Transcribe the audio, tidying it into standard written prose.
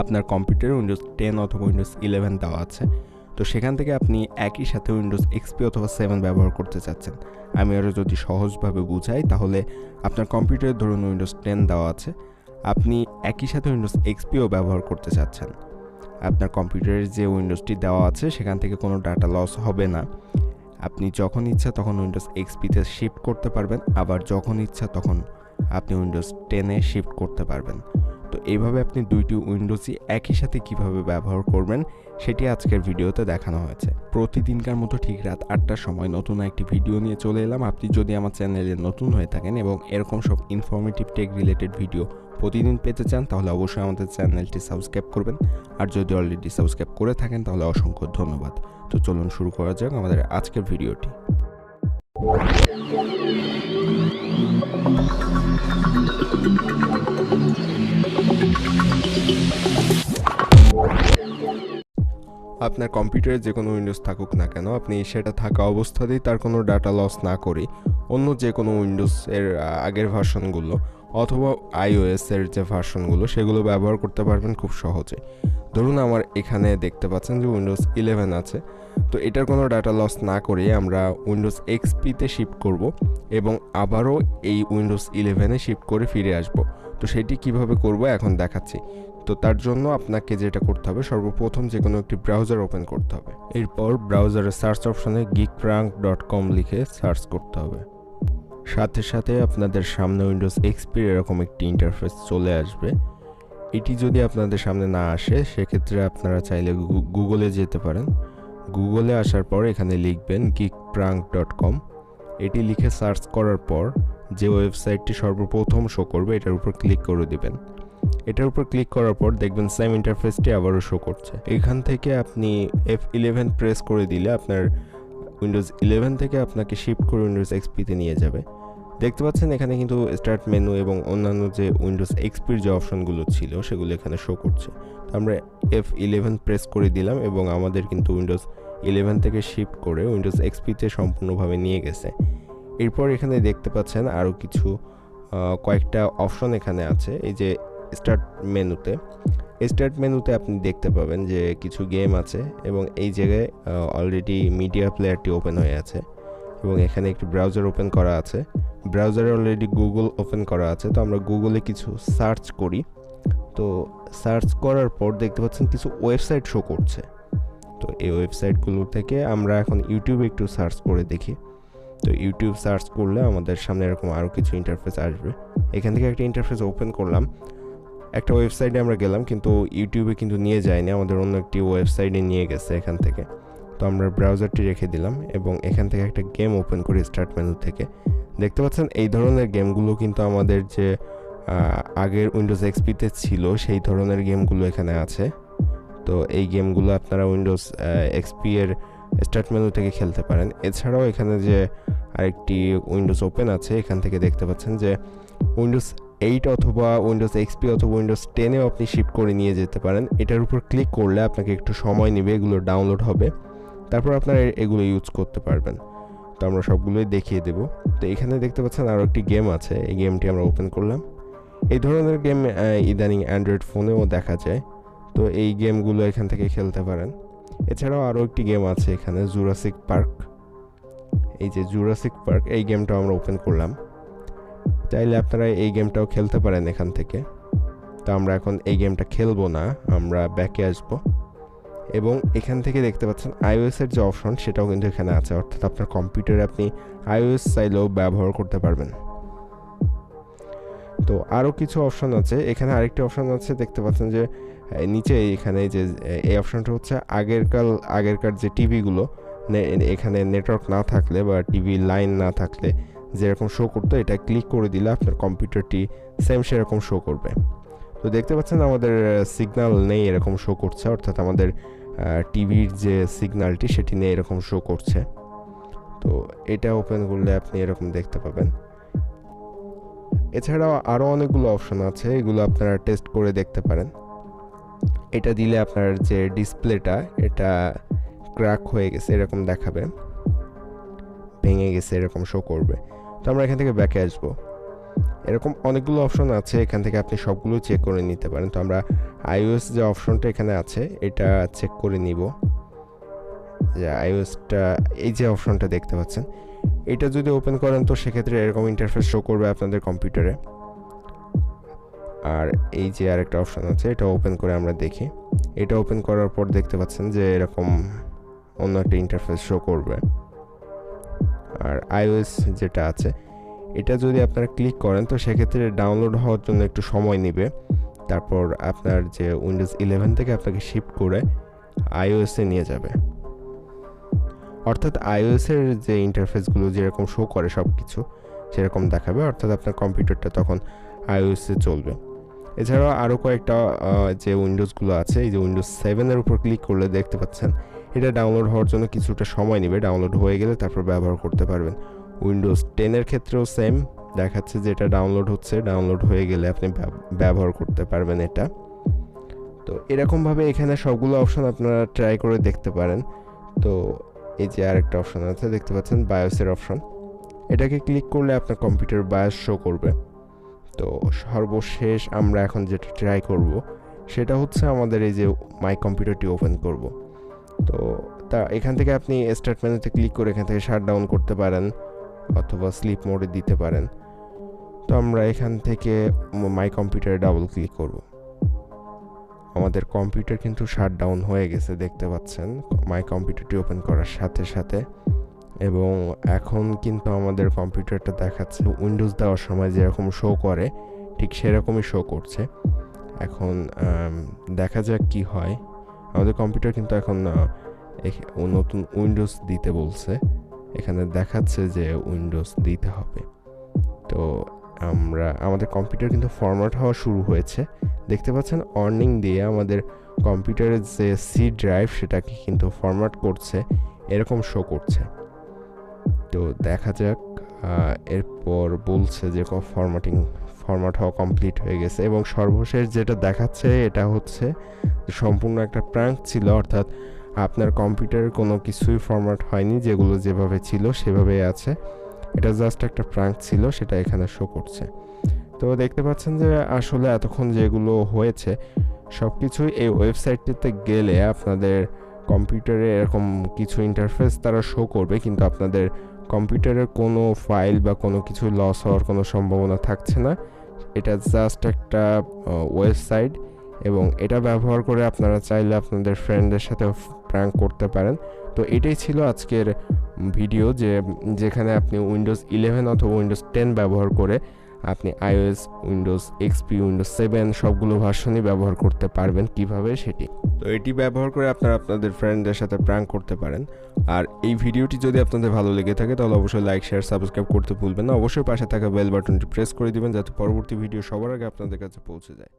আপনার কম্পিউটারে উইন্ডোজ 10 অথবা উইন্ডোজ 11 দেওয়া আছে, তো সেখান থেকে আপনি একই সাথে উইন্ডোজ এক্সপি অথবা 7 ব্যবহার করতে চাচ্ছেন। আমি আরও যদি সহজভাবে বুঝাই, তাহলে আপনার কম্পিউটারে ধরুন উইন্ডোজ 10 দেওয়া আছে, আপনি একই সাথে উইন্ডোজ এক্সপিও ব্যবহার করতে চাচ্ছেন। আপনার কম্পিউটারের যে উইন্ডোজটি দেওয়া আছে সেখান থেকে কোনো ডাটা লস হবে না। আপনি যখন ইচ্ছা তখন উইন্ডোজ এক্সপিতে শিফট করতে পারবেন, আবার যখন ইচ্ছা তখন আপনি উইন্ডোজ 10-এ শিফট করতে পারবেন। তো এইভাবে আপনি দুইটি উইন্ডোজই একই সাথে কিভাবে ব্যবহার করবেন সেটি আজকের ভিডিওতে দেখানো হয়েছে। প্রতিদিনকার মতো ঠিক রাত 8টার সময় নতুন একটি ভিডিও নিয়ে চলে এলাম। আপনি যদি আমার চ্যানেলে নতুন হয়ে থাকেন এবং এরকম সব ইনফরমেটিভ টেক রিলেটেড ভিডিও প্রতিদিন পেতে চান, তাহলে অবশ্যই আমাদের চ্যানেলটি সাবস্ক্রাইব করবেন। আর যদি অলরেডি সাবস্ক্রাইব করে থাকেন তাহলে অসংখ্য ধন্যবাদ। তো চলুন শুরু করা যাক আমাদের আজকের ভিডিওটি। আপনার কম্পিউটারে যে কোনো উইন্ডোজ থাকুক না কেন, আপনি সেটা থাকা অবস্থাতেই তার কোনো ডাটা লস না করে অন্য যে কোনো উইন্ডোজের আগের ভার্সনগুলো অথবা আইওএসের যে ভার্সনগুলো সেগুলো ব্যবহার করতে পারবেন খুব সহজে। ধরুন আমার এখানে দেখতে পাচ্ছেন যে উইন্ডোজ 11 আছে, তো এটার কোনো ডাটা লস না করে আমরা উইন্ডোজ এক্সপিতে শিফট করব এবং আবারও এই উইন্ডোজ 11-এ শিফট করে ফিরে আসব। তো সেটি কিভাবে করব এখন দেখাচ্ছি। তো তার জন্য আপনাকে যেটা করতে হবে, সর্বপ্রথম যে কোনো একটি ব্রাউজার ওপেন করতে হবে। এরপর ব্রাউজারের সার্চ অপশনে geekprank.com লিখে সার্চ করতে হবে। সাথে সাথে আপনাদের সামনে উইন্ডোজ এক্সপির এরকম একটি ইন্টারফেস চলে আসবে। এটি যদি আপনাদের সামনে না আসে, সেক্ষেত্রে আপনারা চাইলে গুগলে যেতে পারেন। গুগলে আসার পর এখানে লিখবেন geekprank.com। এটি লিখে সার্চ করার পর যে ওয়েবসাইটটি সর্বপ্রথম শো করবে এটার উপর ক্লিক করে দিবেন। এটার উপর ক্লিক করার পর দেখবেন সেম ইন্টারফেসটি আবারও শো করছে। এখান থেকে আপনি F11 প্রেস করে দিলে আপনার উইন্ডোজ 11 থেকে আপনাকে শিফট করে উইন্ডোজ এক্সপিতে নিয়ে যাবে। দেখতে পাচ্ছেন এখানে কিন্তু স্টার্ট মেনু এবং অন্যান্য যে উইন্ডোজ এক্সপির যে অপশনগুলো ছিল সেগুলো এখানে শো করছে। তো আমরা F11 প্রেস করে দিলাম এবং আমাদের কিন্তু উইন্ডোজ 11 থেকে শিফট করে উইন্ডোজ এক্সপিতে সম্পূর্ণভাবে নিয়ে গেছে। এরপর এখানে দেখতে পাচ্ছেন আরও কিছু কয়েকটা অপশন এখানে আছে। এই যে স্টার্ট মেনুতে আপনি দেখতে পাবেন যে কিছু গেম আছে এবং এই জায়গায় অলরেডি মিডিয়া প্লেয়ারটি ওপেন হয়ে আছে এবং এখানে একটি ব্রাউজার ওপেন করা আছে। ব্রাউজারে অলরেডি গুগল ওপেন করা আছে। তো আমরা গুগলে কিছু সার্চ করি। তো সার্চ করার পর দেখতে পাচ্ছেন কিছু ওয়েবসাইট শো করছে। তো এই ওয়েবসাইটগুলো থেকে আমরা এখন ইউটিউবে একটু সার্চ করে দেখি। তো ইউটিউব সার্চ করলে আমাদের সামনে এরকম আরও কিছু ইন্টারফেস আসবে। এখান থেকে একটা ইন্টারফেস ওপেন করলাম, একটা ওয়েবসাইটে আমরা গেলাম, কিন্তু ইউটিউবে কিন্তু নিয়ে যায়নি, আমাদের অন্য একটি ওয়েবসাইটে নিয়ে গেছে এখান থেকে। তো আমরা ব্রাউজারটি রেখে দিলাম এবং এখান থেকে একটা গেম ওপেন করি স্টার্ট মেনু থেকে। দেখতে পাচ্ছেন এই ধরনের গেমগুলো কিন্তু আমাদের যে আগের উইন্ডোজ এক্সপিতে ছিল সেই ধরনের গেমগুলো এখানে আছে। তো এই গেমগুলো আপনারা উইন্ডোজ এক্সপি এর স্টার্ট মেনু থেকে খেলতে পারেন। এছাড়াও এখানে যে আরেকটি উইন্ডোজ ওপেন আছে, এখান থেকে দেখতে পাচ্ছেন যে উইন্ডোজ 8 অথবা উইন্ডোজ এক্সপি অথবা উইন্ডোজ 10-এও আপনি শিফট করে নিয়ে যেতে পারেন। এটার উপর ক্লিক করলে আপনাকে একটু সময় নেবে, এগুলো ডাউনলোড হবে, তারপর আপনারা এগুলো ইউজ করতে পারবেন। তো আমরা সবগুলোই দেখিয়ে দেব। তো এখানে দেখতে পাচ্ছেন আরও একটি গেম আছে, এই গেমটি আমরা ওপেন করলাম। এই ধরনের গেম ইদানিং অ্যান্ড্রয়েড ফোনেও দেখা যায়। তো এই গেমগুলো এখান থেকে খেলতে পারেন। এছাড়াও আরও একটি গেম আছে এখানে, জুরাসিক পার্ক। এই যে জুরাসিক পার্ক, এই গেমটাও আমরা ওপেন করলাম। চাইলে আপনারা এই গেমটাও খেলতে পারেন এখান থেকে। তো আমরা এখন এই গেমটা খেলবো না, আমরা ব্যাকে আসব এবং এখান থেকে দেখতে পাচ্ছেন আইওএসের যে অপশন সেটাও কিন্তু এখানে আছে, অর্থাৎ আপনার কম্পিউটারে আপনি আইওএস চাইলেও ব্যবহার করতে পারবেন। তো আরও কিছু অপশন আছে এখানে। আরেকটি অপশন আছে, দেখতে পাচ্ছেন যে নিচে এখানে যে এই অপশনটা হচ্ছে আগেরকার যে টিভিগুলো এখানে নেটওয়ার্ক না থাকলে বা টিভি লাইন না থাকলে যেরকম শো করতো, এটা ক্লিক করে দিলে আপনার কম্পিউটারটি সেম সেরকম শো করবে। তো দেখতে পাচ্ছেন আমাদের সিগন্যাল নেই এরকম শো করছে, অর্থাৎ আমাদের টিভির যে সিগন্যালটি সেটি নেই এরকম শো করছে। তো এটা ওপেন করলে আপনি এরকম দেখতে পাবেন। এছাড়াও আরও অনেকগুলো অপশন আছে, এগুলো আপনারা টেস্ট করে দেখতে পারেন। এটা দিলে আপনার যে ডিসপ্লেটা এটা ক্র্যাক হয়ে গেছে এরকম দেখাবে, ভেঙে গেছে এরকম শো করবে। তো আমরা এখান থেকে ব্যাকে আসবো। এরকম অনেকগুলো অপশন আছে, এখান থেকে আপনি সবগুলো চেক করে নিতে পারেন। তো আমরা iOS যে অপশনটা এখানে আছে এটা চেক করে নিব, যে iOSটা এই যে অপশনটা দেখতে পাচ্ছেন এটা যদি ওপেন করেন তো সেক্ষেত্রে এরকম ইন্টারফেস শো করবে আপনাদের কম্পিউটারে। আর এই যে আরেকটা অপশন আছে এটা ওপেন করে আমরা দেখি, এটা ওপেন করার পর দেখতে পাচ্ছেন যে এরকম অন্য একটা ইন্টারফেস শো করবে। আর iOS যেটা আছে এটা যদি আপনারা ক্লিক করেন তো সেক্ষেত্রে ডাউনলোড হওয়ার জন্য একটু সময় নেবে, তারপর আপনার যে উইন্ডোজ 11 থেকে আপনাকে শিফট করে iOS-এ নিয়ে যাবে। অর্থাৎ iOS-এর যে ইন্টারফেসগুলো যেরকম শো করে সব কিছু সেরকম দেখাবে, অর্থাৎ আপনার কম্পিউটারটা তখন iOS-এ চলবে। এছাড়াও আরও কয়েকটা যে উইন্ডোজগুলো আছে, এই যে উইন্ডোজ 7-এর উপর ক্লিক করলে দেখতে পাচ্ছেন এটা ডাউনলোড হওয়ার জন্য কিছুটা সময় নেবে, ডাউনলোড হয়ে গেলে তারপর ব্যবহার করতে পারবেন। উইন্ডোজ 10-এর ক্ষেত্রেও সেম দেখাচ্ছে যে এটা ডাউনলোড হচ্ছে, ডাউনলোড হয়ে গেলে আপনি ব্যবহার করতে পারবেন এটা। তো এরকমভাবে এখানে সবগুলো অপশন আপনারা ট্রাই করে দেখতে পারেন। তো এই যে আরেকটা অপশন আছে দেখতে পাচ্ছেন বায়োসের অপশন, এটাকে ক্লিক করলে আপনার কম্পিউটার বায়োস শো করবে। তো সর্বশেষ আমরা এখন যেটা ট্রাই করব সেটা হচ্ছে আমাদের এই যে মাই কম্পিউটারটি ওপেন করব। তো এখান থেকে আপনি স্টার্ট মেনুতে ক্লিক করে এখান থেকে শাট ডাউন করতে পারেন অথবা স্লিপ মোডে দিতে পারেন। তো আমরা এখান থেকে মাই কম্পিউটারে ডাবল ক্লিক করব। আমাদের কম্পিউটার কিন্তু শাট ডাউন হয়ে গেছে দেখতে পাচ্ছেন মাই কম্পিউটারটি ওপেন করার সাথে সাথে, এবং এখন কিন্তু আমাদের কম্পিউটারটা দেখাচ্ছে উইন্ডোজ দেওয়ার সময় যেরকম শো করে ঠিক সেরকমই শো করছে। এখন দেখা যাক কি হয়। আমাদের কম্পিউটার কিন্তু এখন নতুন উইন্ডোজ দিতে বলছে, এখানে দেখাচ্ছে যে উইন্ডোজ দিতে হবে। তো আমাদের কম্পিউটার কিন্তু ফরম্যাট হওয়া শুরু হয়েছে দেখতে পাচ্ছেন, অর্নিং দিয়ে আমাদের কম্পিউটারের যে সি ড্রাইভ সেটাকে কিন্তু ফরম্যাট করছে, এরকম শো করছে। তো দেখা যাক, এরপর বলছে যে ফরম্যাট হওয়া কমপ্লিট হয়ে গেছে, এবং সর্বশেষ যেটা দেখাচ্ছে এটা হচ্ছে সম্পূর্ণ একটা প্র্যাঙ্ক ছিল, অর্থাৎ আপনার কম্পিউটারের কোনো কিছুই ফরম্যাট হয়নি, যেগুলো যেভাবে ছিল সেভাবেই আছে, এটা জাস্ট একটা প্র্যাঙ্ক ছিল সেটা এখানে শো করছে। তো দেখতে পাচ্ছেন যে আসলে এতক্ষণ যেগুলো হয়েছে সব কিছুই এই ওয়েবসাইটটিতে গেলে আপনাদের কম্পিউটারে এরকম কিছু ইন্টারফেস তারা শো করবে, কিন্তু আপনাদের কম্পিউটারের কোনো ফাইল বা কোনো কিছু লস হওয়ার কোনো সম্ভাবনা থাকছে না। এটা জাস্ট একটা ওয়েবসাইট, এবং এটা ব্যবহার করে আপনারা চাইলে আপনাদের ফ্রেন্ডদের সাথে প্র্যাঙ্ক করতে পারেন। তো এটাই ছিল আজকের ভিডিও, যেখানে আপনি উইন্ডোজ 11 অথবা উইন্ডোজ 10 ব্যবহার করে আপনি iOS, উইন্ডোজ এক্সপি, উইন্ডোজ 7 সবগুলো ভার্সনই ব্যবহার করতে পারবেন কিভাবে সেটি। তো এটি ব্যবহার করে আপনারা আপনাদের ফ্রেন্ডদের সাথে প্র্যাঙ্ক করতে পারেন। আর এই ভিডিওটি যদি আপনাদের ভালো লেগে থাকে তাহলে অবশ্যই লাইক, শেয়ার, সাবস্ক্রাইব করতে ভুলবেন না। অবশ্যই পাশে থাকা বেল বাটনটি প্রেস করে দিবেন যাতে পরবর্তী ভিডিও সবার আগে আপনাদের কাছে পৌঁছে যায়।